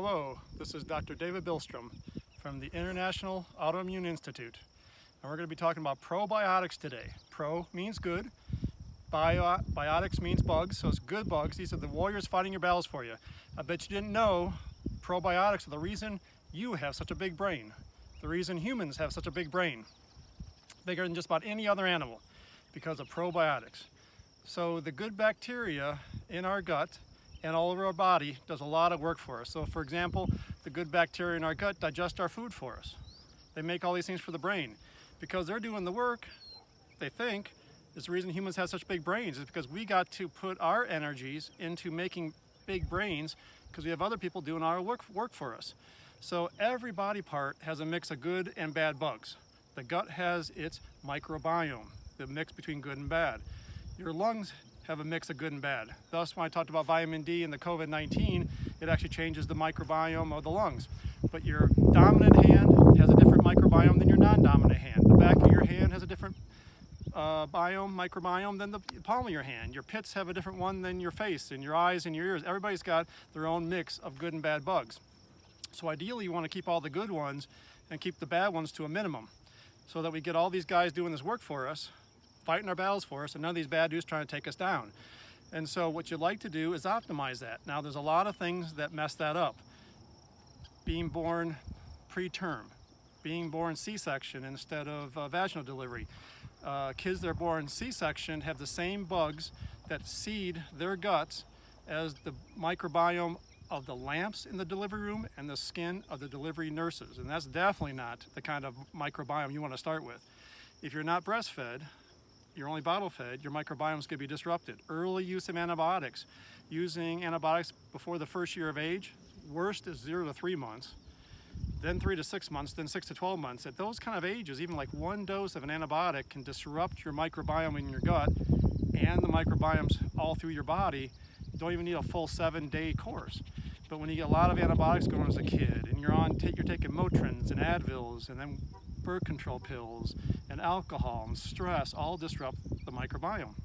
Hello, this is Dr. David Billstrom from the International Autoimmune Institute, and we're going to be talking about probiotics today. Pro means good, biotics means bugs, so it's good bugs. These are the warriors fighting your battles for you. I bet you didn't know probiotics are the reason you have such a big brain, the reason humans have such a big brain, bigger than just about any other animal, because of probiotics. So the good bacteria in our gut and all over our body does a lot of work for us. So for example, the good bacteria in our gut digest our food for us. They make all these things for the brain. Because they're doing the work, they think, is the reason humans have such big brains, is because we got to put our energies into making big brains because we have other people doing our work for us. So every body part has a mix of good and bad bugs. The gut has its microbiome, the mix between good and bad. Your lungs have a mix of good and bad. Thus, when I talked about vitamin D and the COVID-19, it actually changes the microbiome of the lungs. But your dominant hand has a different microbiome than your non-dominant hand. The back of your hand has a different microbiome than the palm of your hand. Your pits have a different one than your face and your eyes and your ears. Everybody's got their own mix of good and bad bugs. So ideally, you want to keep all the good ones and keep the bad ones to a minimum so that we get all these guys doing this work for us, fighting our battles for us, and none of these bad dudes trying to take us down. And so what you'd like to do is optimize that. Now there's a lot of things that mess that up. Being born preterm, being born C-section instead of vaginal delivery. Kids that are born C-section have the same bugs that seed their guts as the microbiome of the lamps in the delivery room and the skin of the delivery nurses. And that's definitely not the kind of microbiome you want to start with. If you're not breastfed, you're only bottle fed, your microbiome is going to be disrupted. Early use of antibiotics. Using antibiotics before the first year of age, worst is 0 to 3 months, then 3 to 6 months, then 6 to 12 months. At those kind of ages, even like one dose of an antibiotic can disrupt your microbiome in your gut and the microbiomes all through your body. You don't even need a full 7-day course. But when you get a lot of antibiotics going as a kid and you're taking Motrins and Advils and then birth control pills and alcohol and stress, all disrupt the microbiome.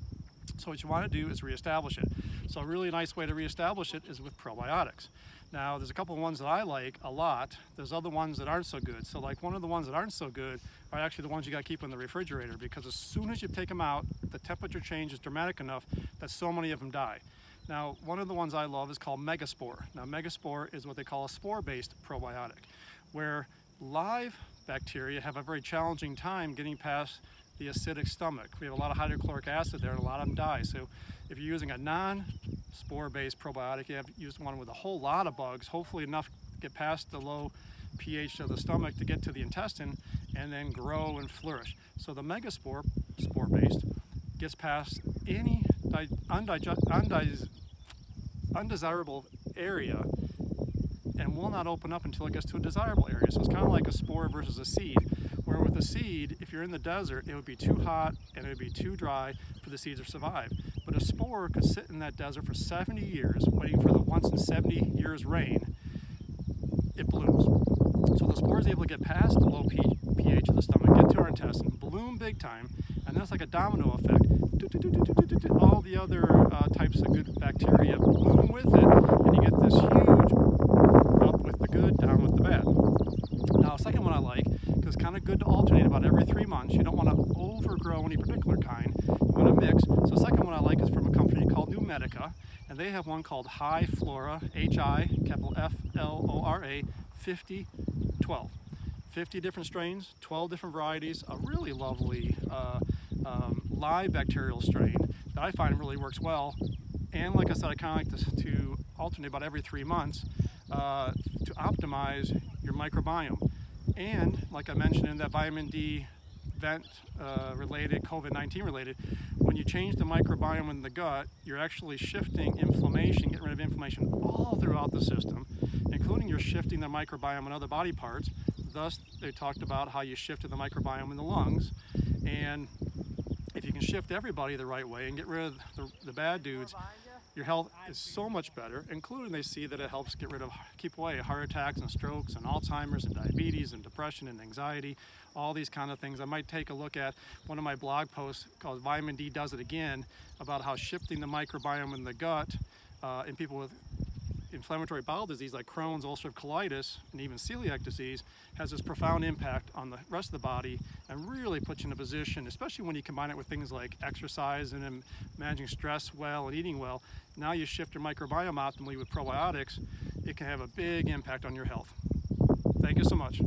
So what you want to do is reestablish it. So a really nice way to reestablish it is with probiotics. Now there's a couple of ones that I like a lot. There's other ones that aren't so good. So like one of the ones that aren't so good are actually the ones you got to keep in the refrigerator, because as soon as you take them out, the temperature change is dramatic enough that so many of them die. Now one of the ones I love is called Megaspore. Now Megaspore is what they call a spore-based probiotic, where live bacteria have a very challenging time getting past the acidic stomach. We have a lot of hydrochloric acid there and a lot of them die. So if you're using a non-spore-based probiotic, you have to use one with a whole lot of bugs, hopefully enough to get past the low pH of the stomach to get to the intestine and then grow and flourish. So the Megaspore, spore-based, gets past any undesirable area and will not open up until it gets to a desirable area. So it's kind of like a spore versus a seed, where with a seed, if you're in the desert, it would be too hot and it would be too dry for the seeds to survive. But a spore could sit in that desert for 70 years, waiting for the once in 70 years rain. It blooms. So the spore is able to get past the low pH of the stomach, get to our intestine, bloom big time, and that's like a domino effect. All the other types of good bacteria bloom with it, and you get this huge up with the good, down with the bad. Now, a second one I like, because it's kind of good to alternate about every 3 months. You don't want to overgrow any particular kind. You want to mix. So the second one I like is from a company called New Medica, and they have one called High Flora, HI_FLORA 5012. 50 different strains, 12 different varieties, a really lovely live bacterial strain that I find really works well. And like I said, I kind of like this to alternate about every 3 months to optimize your microbiome. And like I mentioned in that vitamin D vent related, COVID-19 related, when you change the microbiome in the gut, you're actually shifting inflammation, getting rid of inflammation all throughout the system, including you're shifting the microbiome in other body parts. Thus, they talked about how you shifted the microbiome in the lungs. And if you can shift everybody the right way and get rid of the bad dudes, your health is so much better, including they see that it helps keep away heart attacks and strokes and Alzheimer's and diabetes and depression and anxiety, all these kind of things. I might take a look at one of my blog posts called Vitamin D Does It Again, about how shifting the microbiome in the gut in people with inflammatory bowel disease like Crohn's, ulcerative colitis, and even celiac disease has this profound impact on the rest of the body and really puts you in a position, especially when you combine it with things like exercise and managing stress well and eating well. Now you shift your microbiome optimally with probiotics, it can have a big impact on your health. Thank you so much.